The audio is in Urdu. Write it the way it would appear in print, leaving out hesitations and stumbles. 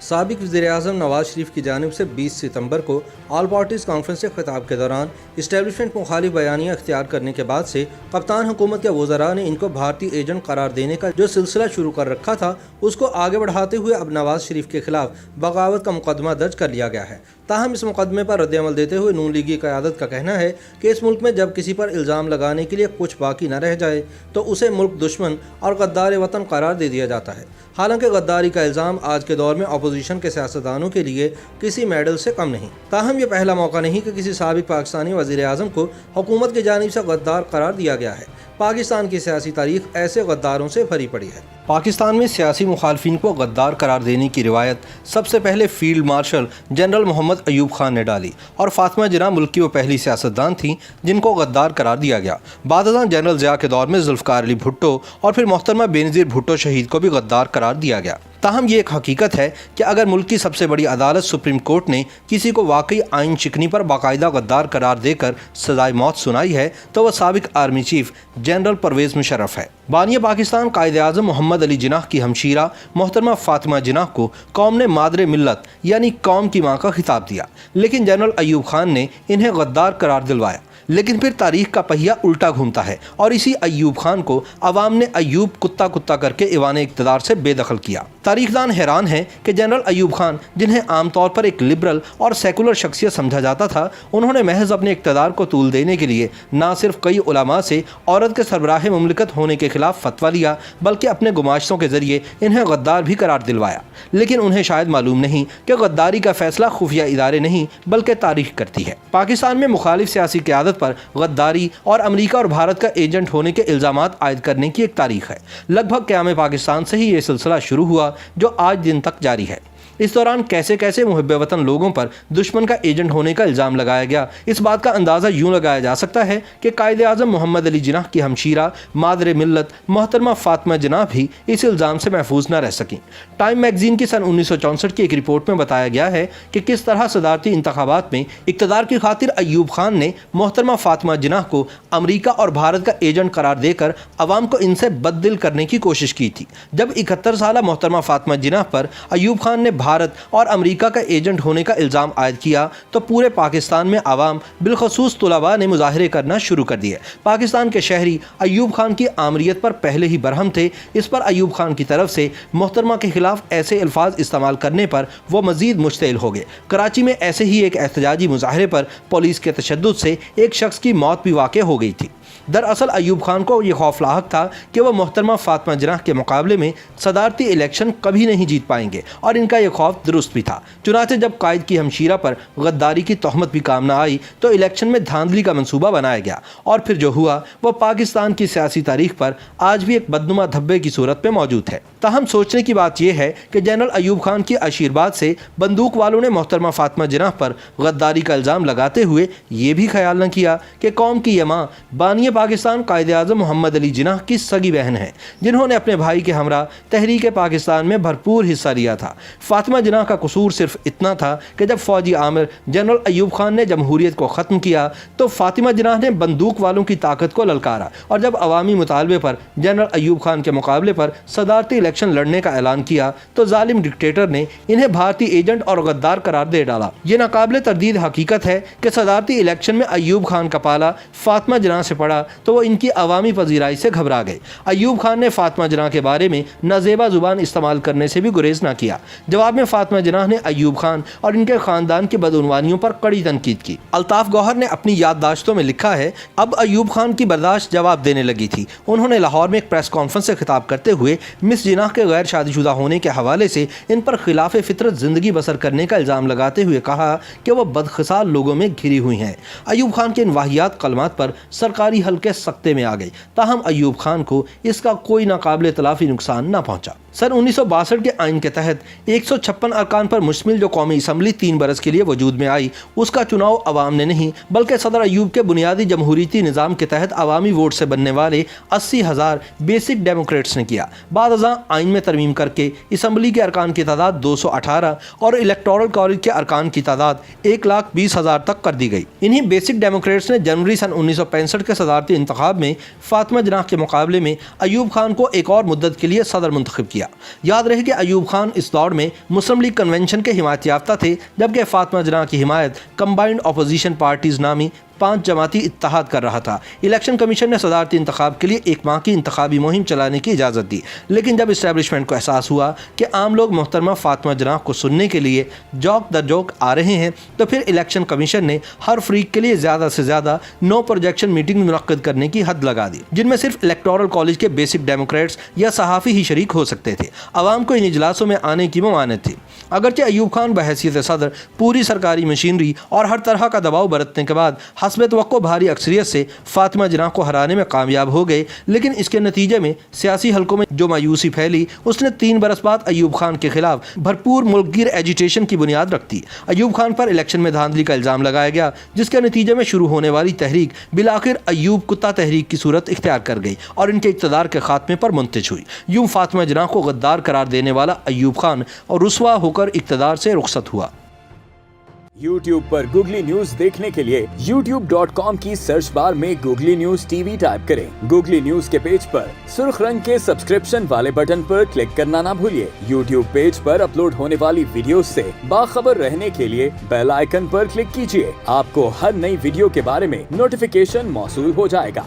سابق وزیراعظم نواز شریف کی جانب سے 20 ستمبر کو آل پارٹیز کانفرنس سے خطاب کے دوران اسٹیبلشمنٹ مخالف بیانیہ اختیار کرنے کے بعد سے کپتان حکومت کے وزراء نے ان کو بھارتی ایجنٹ قرار دینے کا جو سلسلہ شروع کر رکھا تھا اس کو آگے بڑھاتے ہوئے اب نواز شریف کے خلاف بغاوت کا مقدمہ درج کر لیا گیا ہے۔ تاہم اس مقدمے پر رد عمل دیتے ہوئے نون لیگی قیادت کا کہنا ہے کہ اس ملک میں جب کسی پر الزام لگانے کے لیے کچھ باقی نہ رہ جائے تو اسے ملک دشمن اور غدار وطن قرار دے دیا جاتا ہے۔ حالانکہ غداری کا الزام آج کے دور میں اپوزیشن کے سیاستدانوں کے لیے کسی میڈل سے کم نہیں۔ تاہم یہ پہلا موقع نہیں کہ کسی سابق پاکستانی وزیر اعظم کو حکومت کی جانب سے غدار قرار دیا گیا ہے۔ پاکستان کی سیاسی تاریخ ایسے غداروں سے بھری پڑی ہے۔ پاکستان میں سیاسی مخالفین کو غدار قرار دینے کی روایت سب سے پہلے فیلڈ مارشل جنرل محمد ایوب خان نے ڈالی اور فاطمہ جناح ملک کی وہ پہلی سیاستدان تھیں جن کو غدار قرار دیا گیا۔ بعد ازاں جنرل ضیاء کے دور میں ذوالفقار علی بھٹو اور پھر محترمہ بینظیر بھٹو شہید کو بھی غدار قرار دیا گیا۔ تاہم یہ ایک حقیقت ہے کہ اگر ملک کی سب سے بڑی عدالت سپریم کورٹ نے کسی کو واقعی آئین شکنی پر باقاعدہ غدار قرار دے کر سزائے موت سنائی ہے تو وہ سابق army chief general Pervez Musharraf ہے۔ بانی پاکستان قائد اعظم محمد علی جناح کی ہمشیرہ محترمہ فاطمہ جناح کو قوم نے مادر ملت یعنی قوم کی ماں کا خطاب دیا، لیکن جنرل ایوب خان نے انہیں غدار قرار دلوایا۔ لیکن پھر تاریخ کا پہیہ الٹا گھومتا ہے اور اسی ایوب خان کو عوام نے ایوب کتا کتا کر کے ایوان اقتدار سے بے دخل کیا۔ تاریخ دان حیران ہیں کہ جنرل ایوب خان جنہیں عام طور پر ایک لبرل اور سیکولر شخصیت سمجھا جاتا تھا، انہوں نے محض اپنے اقتدار کو طول دینے کے لیے نہ صرف کئی علماء سے عورت کے سربراہ مملکت ہونے کے خلاف فتویٰ لیا بلکہ اپنے گماشتوں کے ذریعے انہیں غدار بھی قرار دلوایا۔ لیکن انہیں شاید معلوم نہیں کہ غداری کا فیصلہ خفیہ ادارے نہیں بلکہ تاریخ کرتی ہے۔ پاکستان میں مخالف سیاسی قیادت پر غداری اور امریکہ اور بھارت کا ایجنٹ ہونے کے الزامات عائد کرنے کی ایک تاریخ ہے۔ لگ بھگ قیام پاکستان سے ہی یہ سلسلہ شروع ہوا جو آج دن تک جاری ہے۔ اس دوران کیسے کیسے محب وطن لوگوں پر دشمن کا ایجنٹ ہونے کا الزام لگایا گیا، اس بات کا اندازہ یوں لگایا جا سکتا ہے کہ قائد اعظم محمد علی جناح کی ہمشیرہ مادر ملت محترمہ فاطمہ جناح بھی اس الزام سے محفوظ نہ رہ سکیں۔ ٹائم میگزین کی سن 1964 کی ایک رپورٹ میں بتایا گیا ہے کہ کس طرح صدارتی انتخابات میں اقتدار کی خاطر ایوب خان نے محترمہ فاطمہ جناح کو امریکہ اور بھارت کا ایجنٹ قرار دے کر عوام کو ان سے بد دل کرنے کی کوشش کی تھی۔ جب 71 سالہ محترمہ فاطمہ جناح پر ایوب خان نے بھارت اور امریکہ کا ایجنٹ ہونے کا الزام عائد کیا تو پورے پاکستان میں عوام بالخصوص طلباء نے مظاہرے کرنا شروع کر دیے۔ پاکستان کے شہری ایوب خان کی آمریت پر پہلے ہی برہم تھے، اس پر ایوب خان کی طرف سے محترمہ کے خلاف ایسے الفاظ استعمال کرنے پر وہ مزید مشتعل ہو گئے۔ کراچی میں ایسے ہی ایک احتجاجی مظاہرے پر پولیس کے تشدد سے ایک شخص کی موت بھی واقع ہو گئی تھی۔ دراصل ایوب خان کو یہ خوف لاحق تھا کہ وہ محترمہ فاطمہ جناح کے مقابلے میں صدارتی الیکشن کبھی نہیں جیت پائیں گے، اور ان کا یہ خوف درست بھی تھا۔ چنانچہ جب قائد کی ہمشیرہ پر غداری کی تہمت بھی کام نہ آئی تو الیکشن میں دھاندلی کا منصوبہ بنایا گیا، اور پھر جو ہوا وہ پاکستان کی سیاسی تاریخ پر آج بھی ایک بدنما دھبے کی صورت میں موجود ہے۔ تاہم سوچنے کی بات یہ ہے کہ جنرل ایوب خان کی آشیرواد سے بندوق والوں نے محترمہ فاطمہ جناح پر غداری کا الزام لگاتے ہوئے یہ بھی خیال نہ کیا کہ قوم کی یہ ماں بانی پاکستان قائد اعظم محمد علی جناح کی سگی بہن ہے، جنہوں نے اپنے بھائی کے ہمراہ تحریک پاکستان میں بھرپور حصہ لیا تھا۔ فاطمہ جناح کا قصور صرف اتنا تھا کہ جب فوجی آمر جنرل ایوب خان نے جمہوریت کو ختم کیا تو فاطمہ جناح نے بندوق والوں کی طاقت کو للکارا، اور جب عوامی مطالبے پر جنرل ایوب خان کے مقابلے پر صدارتی الیکشن لڑنے کا اعلان کیا تو ظالم ڈکٹیٹر نے انہیں بھارتی ایجنٹ اور غدار قرار دے ڈالا۔ یہ ناقابل تردید حقیقت ہے کہ صدارتی الیکشن میں ایوب خان کا پالا فاطمہ جناح سے پڑا تو وہ ان کی عوامی پذیرائی سے گھبرا گئے۔ ایوب خان نے فاطمہ جناح کے بارے میں نازیبا زبان استعمال کرنے سے بھی گریز نہ کیا۔ جواب میں فاطمہ جناح نے ایوب خان اور ان کے خاندان کی بدعنوانیوں پر کڑی تنقید کی۔ الطاف گوہر نے اپنی یادداشتوں میں لکھا ہے، اب ایوب خان کی برداشت جواب دینے لگی تھی۔ انہوں نے لاہور میں ایک پریس کانفرنس سے خطاب کرتے ہوئے مس جناح کے غیر شادی شدہ ہونے کے حوالے سے ان پر خلاف فطرت زندگی بسر کرنے کا الزام لگاتے ہوئے کہا کہ وہ بدخصال لوگوں میں گھری ہوئی ہیں۔ ایوب خان کے ان واہیات کلمات پر سرکاری حلقے سکتے میں آ گئے، تاہم ایوب خان کو اس کا کوئی ناقابل تلافی نقصان نہ پہنچا۔ سن 1962 کے آئین کے تحت 156 ارکان پر مشتمل جو قومی اسمبلی 3 برس کے لیے وجود میں آئی، اس کا چناؤ عوام نے نہیں بلکہ صدر ایوب کے بنیادی جمہوریتی نظام کے تحت عوامی ووٹ سے بننے والے 80,000 بیسک ڈیموکریٹس نے کیا۔ بعد ازاں آئین میں ترمیم کر کے اسمبلی کے ارکان کی تعداد 218 اور الیکٹورل کالج کے ارکان کی تعداد 1,20,000 تک کر دی گئی۔ انہی بیسک ڈیموکریٹس نے جنوری سن 1965 کے صدارتی انتخاب میں فاطمہ جناح کے مقابلے میں ایوب خان کو ایک اور مدت کے لیے صدر منتخب کیا۔ کیا۔ یاد رہے کہ ایوب خان اس دور میں مسلم لیگ کنونشن کے حمایت یافتہ تھے، جبکہ فاطمہ جناح کی حمایت کمبائنڈ اپوزیشن پارٹیز نامی 5 جماعتی اتحاد کر رہا تھا۔ الیکشن کمیشن نے صدارتی انتخاب کے لیے 1 ماہ کی انتخابی مہم چلانے کی اجازت دی، لیکن جب اسٹیبلشمنٹ کو احساس ہوا کہ عام لوگ محترمہ فاطمہ جناح کو سننے کے لیے جوک در جوک آ رہے ہیں، تو پھر الیکشن کمیشن نے ہر فریق کے لیے زیادہ سے زیادہ 9 پروجیکشن میٹنگ منعقد کرنے کی حد لگا دی، جن میں صرف الیکٹورل کالج کے بیسک ڈیموکریٹس یا صحافی ہی شریک ہو سکتے تھے۔ عوام کو ان اجلاسوں میں آنے کی ممانعت تھی۔ اگرچہ ایوب خان بحیثیت صدر پوری سرکاری مشینری اور ہر طرح کا دباؤ برتنے کے بعد حسب توقع بھاری اکثریت سے فاطمہ جناح کو ہرانے میں کامیاب ہو گئے، لیکن اس کے نتیجے میں سیاسی حلقوں میں جو مایوسی پھیلی، اس نے 3 برس بعد ایوب خان کے خلاف بھرپور ملک گیر ایجیٹیشن کی بنیاد رکھ دی۔ ایوب خان پر الیکشن میں دھاندلی کا الزام لگایا گیا، جس کے نتیجے میں شروع ہونے والی تحریک بالآخر ایوب کتا تحریک کی صورت اختیار کر گئی اور ان کے اقتدار کے خاتمے پر منتج ہوئی۔ یوں فاطمہ جناح کو غدار قرار دینے والا ایوب خان اور رسوا ہو کر اقتدار سے رخصت ہوا۔ YouTube پر گوگلی نیوز دیکھنے کے لیے youtube.com کی سرچ بار میں googly news T V type کریں۔ گوگلی نیوز کے پیج پر سرخ رنگ کے سبسکرپشن والے بٹن پر کلک کرنا نہ بھولیے۔ YouTube پیج پر اپلوڈ ہونے والی ویڈیوز سے باخبر رہنے کے لیے بیل آئیکن پر کلک کیجیے۔ آپ کو ہر نئی ویڈیو کے بارے میں نوٹیفیکیشن موصول ہو جائے گا۔